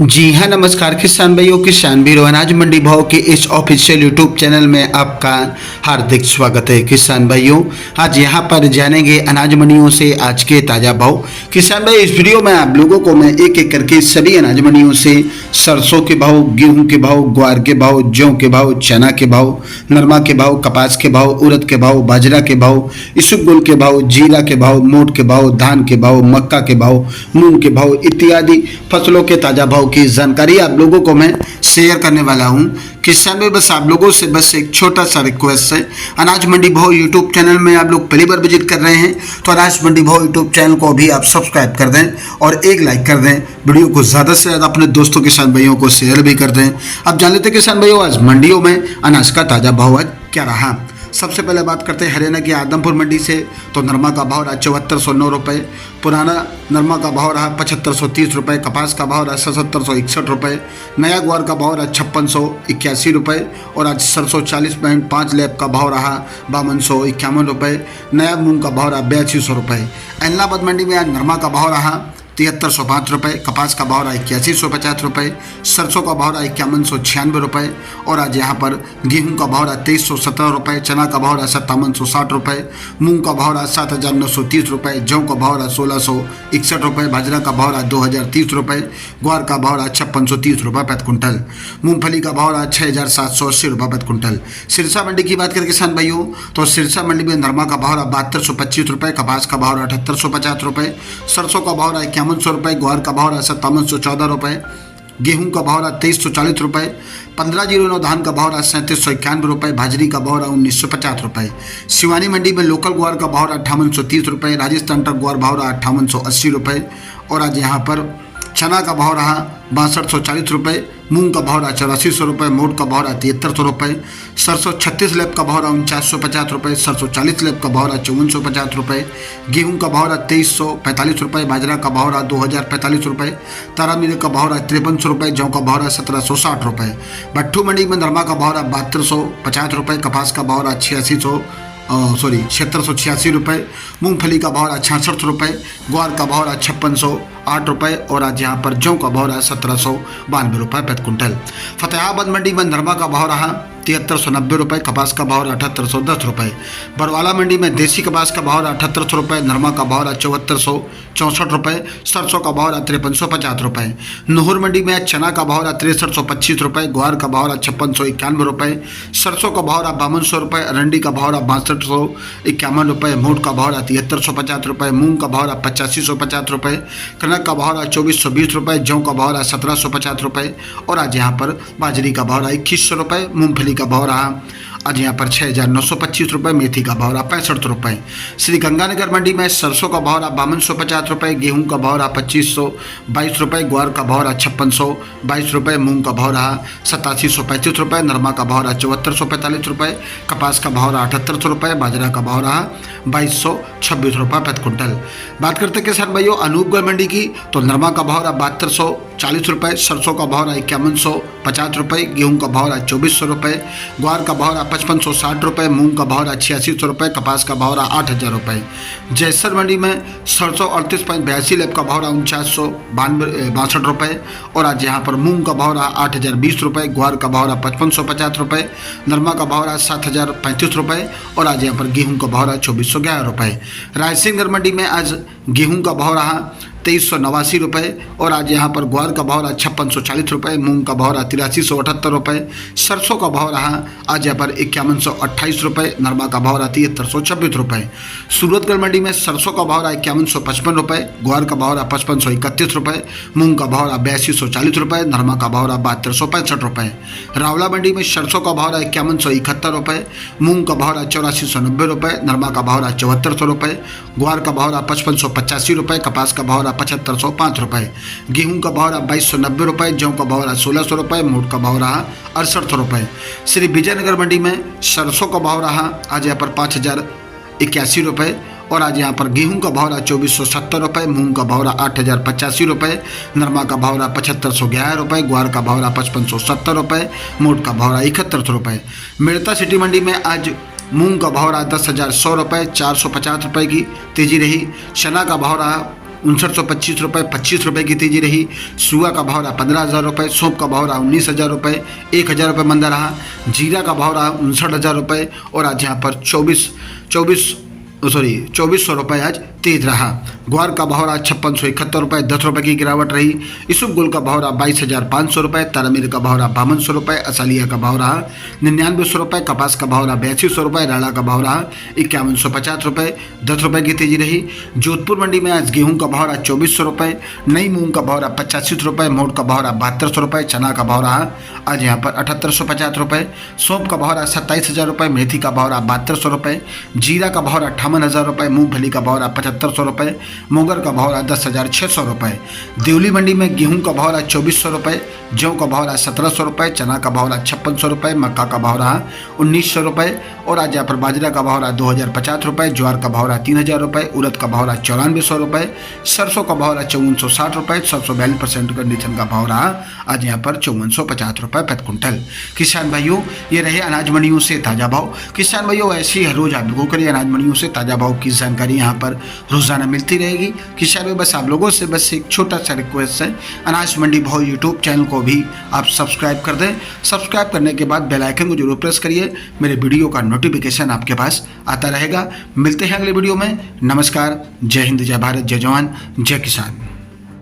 जी हाँ, नमस्कार किसान भाइयों, किसान वीरों, अनाज मंडी भाव के इस ऑफिशियल यूट्यूब चैनल में आपका हार्दिक स्वागत है। किसान भाइयों, आज यहाँ पर जानेंगे अनाज मंडियों से आज के ताज़ा भाव। किसान भाई, इस वीडियो में आप लोगों को मैं एक एक करके सभी अनाज मंडियों से सरसों के भाव, गेहूं के भाव, ग्वार के भाव, जौ के भाव, चना के भाव, नरमा के भाव, कपास के भाव, उड़द के भाव, बाजरा के भाव, इसबगोल के भाव, जीरा के भाव, मोट के भाव, धान के भाव, मक्का के भाव, मूंग के भाव इत्यादि फसलों के ताज़ा भाव की जानकारी आप लोगों को मैं शेयर करने वाला हूं। किसान भाई, बस आप लोगों से बस एक छोटा सा रिक्वेस्ट है, अनाज मंडी भाव यूट्यूब चैनल में आप लोग पहली बार विजिट कर रहे हैं तो अनाज मंडी भाव यूट्यूब चैनल को भी आप सब्सक्राइब कर दें और एक लाइक कर दें। वीडियो को ज़्यादा से ज़्यादा अपने दोस्तों किसान भाइयों को शेयर भी कर दें। अब जान लेते किसान भाइयों, आज मंडियों में अनाज का ताज़ा भाव आज क्या रहा। सबसे पहले बात करते हैं हरियाणा की आदमपुर मंडी से। तो नरमा का भाव रहा 7409 रुपये, पुराना नरमा का भाव रहा 7530 रुपये, कपास का भाव रहा 7761 रुपये, नया ग्वार का भाव रहा 5681 रुपये और आज सरसों 40.5 लैब का भाव रहा 5251 रुपये, नया मूंग का भाव रहा 8200 रुपये। एलनाबाद मंडी में आज नरमा का भाव रहा 7305 रुपये, कपास का भाव रहा 8150 रुपये, सरसों का भाव रहा 5196 रुपये और आज यहाँ पर गेहूं का भाव रहा 2317 रुपये, चना का भाव रहा 5760 रुपये, मूंग का भाव रहा 7930 रुपये, जौ का भाव रहा 1661 रुपये, बाजरा का भाव रहा 2030 रुपये, ग्वार का भाव रहा 5630 रुपये प्रति कुंटल, मूंगफली का भाव रहा 6780 रुपये प्रति कुंटल। सिरसा मंडी की बात करें किसान भाइयों, तो सिरसा मंडी में नरमा का भाव रहा 7225 रुपये, कपास का भाव रहा 7850 रुपये, सरसों का भाव रहा 5100 रुपये, ग्वार का भाव रहा 5714 रुपये, गेहूं का भाव रहा 2340 रुपये, 1509 धान का भाव रहा 3791 रुपये, भाजरी का भाव रहा 1950 रुपये। सिवानी मंडी में लोकल ग्वार का भाव रहा 5830 रुपये, राजस्थान ट्रक ग्वार भाव रहा 5880 रुपये और आज यहाँ पर चना का भाव रहा 6240 रुपये, मूंग का भाव रहा 8400 रुपये, मोट का भाव रहा 7300 रुपये, सरसों 36 लैब का भाव रहा 4950 रुपये, सरसों 40 लैब का भाव रहा 5450 रुपये, गेहूं का भाव रहा 2345 रुपये, बाजरा का भाव रहा 2045 रुपये, तारा मिल का भाव रहा 5300 रुपये, जौ का भाव रहा 1760 रुपये। भट्टू मंडी में नरमा का भाव रहा 7250 रुपये, कपास का भाव रहा 7686 रुपये, मूंगफली का भाव रहा 66 रुपये, ग्वार का भाव रहा 5608 रुपये और आज यहाँ पर जौ का भाव रहा 1792 रुपये प्रति कुंटल। फतेहाबाद मंडी में नरमा का भाव रहा 7390 रुपये, कपास का भाव रहा 7810 रुपये। बरवाला मंडी में देसी कपास का भाव रहा 7800 रुपये, नरमा का भाव रहा 7464 रुपये, सरसों का भाव रहा 5350 रुपये। नूहर मंडी में चना का भाव रहा 6325 रुपये, ग्वार का भाव रहा 5691 रुपये, सरसों का भाव रहा 5200 रुपये, अरंडी का भाव रहा 6251 रुपये, मोट का भाव रहा 7350 रुपये, मूंग का भाव रहा 8550 रुपये, कनक का भाव रहा 2420 रुपये, जौ का भाव रहा 1750 रुपये और आज यहाँ पर बाजरी का भाव रहा 2100 रुपये, मूंगफली का भाव रहा आज यहाँ पर 6925 रुपये, मेथी का भाव रहा 65 रुपये। श्री गंगानगर मंडी में सरसों का भाव रहा 5250 रुपये, गेहूं का भाव रहा 2522 रुपये, ग्वार का भाव रहा 5622 रुपये, मूंग का भाव रहा 8735 रुपये, नरमा का भाव रहा 7445 रुपये, कपास का भाव रहा 7800 रुपये, बाजरा का भाव रहा 2226 रुपये प्रति कुंटल। बात करते हैं किसान भाइयों अनूपगढ़ मंडी की, तो नरमा का भाव रहा 7240 रुपये, सरसों का भाव रहा 5150 रुपये, गेहूं का भाव रहा 2400 रुपये, ग्वार का भाव रहा 5560 रुपये, मूंग का भाव रहा 8600 रुपये, कपास का भाव रहा 8000 रुपये। जैसर मंडी में सरसों 38.82 लैब का भाव रहा 4962 रुपये और आज यहाँ पर मूंग का भाव रहा 8020 रुपये, ग्वार का भाव रहा 5550 रुपये, नरमा का भाव रहा 7035 रुपये और आज यहाँ पर गेहूं का भाव रहा 2411 रुपये। रायसिंगर मंडी में आज गेहूं का भाव रहा 2389 रुपये और आज यहाँ पर ग्वार का भाव रहा 5640 रुपये, मूंग का भाव रहा 8378 रुपये, सरसों का भाव रहा आज यहाँ पर 5128 रुपये, नरमा का भाव रहा 7326 रुपये। सूरतगढ़ मंडी में सरसों का भाव रहा 5155 रुपये, ग्वार का भाव रहा 5531 रुपये, मूंग का भाव रहा 8240 रुपये, नरमा का भाव रहा 7265 रुपये। रावला मंडी में सरसों का भाव रहा 5171 रुपये, मूंग का भाव रहा 8490 रुपये, नरमा का भाव रहा 7400 रुपये, ग्वार का भाव रहा 5585 रुपये, कपास का भाव रहा 7505 रुपये, गेहूं का भाव रहा 2290 रुपये, जौ का भाव रहा 1600 रुपये, मोट का भाव रहा 68 रुपये। श्री विजयनगर मंडी में सरसों का भाव रहा आज यहाँ पर 5081 रुपये और आज यहाँ पर गेहूं का भाव रहा 2470 रुपये, मूंग का भाव रहा 8085 रुपये, नरमा का भाव रहा 7511 रुपये, ग्वार का भाव रहा 5570 रुपये, मोट का भाव रहा 71 रुपये। मेड़ता सिटी मंडी में आज मूंग का भाव रहा 10,100 रुपये, 450 रुपये की तेजी रही। चना का भाव रहा ₹5925 ₹25 की तेजी रही। सुआ का भाव रहा ₹15,000, सौंफ का भाव रहा ₹19,000, ₹1,000 मंदा रहा। जीरा का भाव रहा ₹59,000 और आज यहाँ पर 2400 आज तेज रहा। ग्वार का भाव रहा ₹5671, ₹10 की गिरावट रही। इसुबगुल का भाव रहा ₹22,500, तारामीर का भाव रहा ₹52, असालिया का भाव रहा ₹99, कपास का भाव रहा ₹82, राड़ा का भाव रहा ₹5150, ₹10 की तेजी रही। जोधपुर मंडी में आज गेहूं का भाव रहा ₹2400, नई मूंग का भाव रहा ₹85, मोट का भाव रहा ₹72, चना का भाव रहा आज यहाँ पर ₹7850, सौंफ का भाव रहा ₹27,000, मेथी का भाव रहा ₹7200, जीरा का भाव रहा ₹58,000, मूंगफली का भाव रहा ₹7500, मोगर का भाव रहा ₹10,600। देवली मंडी में गेहूं का भाव रहा ₹2400, जौ का भाव रहा ₹1700, चना का भाव रहा ₹5600, मक्का का भाव रहा ₹1900 और आज यहाँ पर बाजरा का भाव रहा ₹2050, ज्वार का भाव रहा ₹3000, उड़द का भाव रहा ₹9400, सरसों का भाव रहा ₹5460, सरसों 42% कंडीशन का भाव रहा आज यहाँ पर ₹5450 प्रति कुंटल। किसान भाइयों, ये रहे अनाज मंडियों से ताज़ा भाव। किसान भाइयों, ऐसी हर रोज आप लोगों के लिए अनाज मंडियों से ताज़ा भाव की जानकारी यहाँ पर रोजाना मिलती रहेगी। किसान भाई, बस आप लोगों से बस एक छोटा सा रिक्वेस्ट है, अनाज मंडी भाव यूट्यूब चैनल को भी आप सब्सक्राइब कर दें। सब्सक्राइब करने के बाद बेल आइकन को जरूर प्रेस करिए, मेरे वीडियो का नोटिफिकेशन आपके पास आता रहेगा। मिलते हैं अगले वीडियो में। नमस्कार, जय हिंद, जय भारत, जय जवान, जय किसान।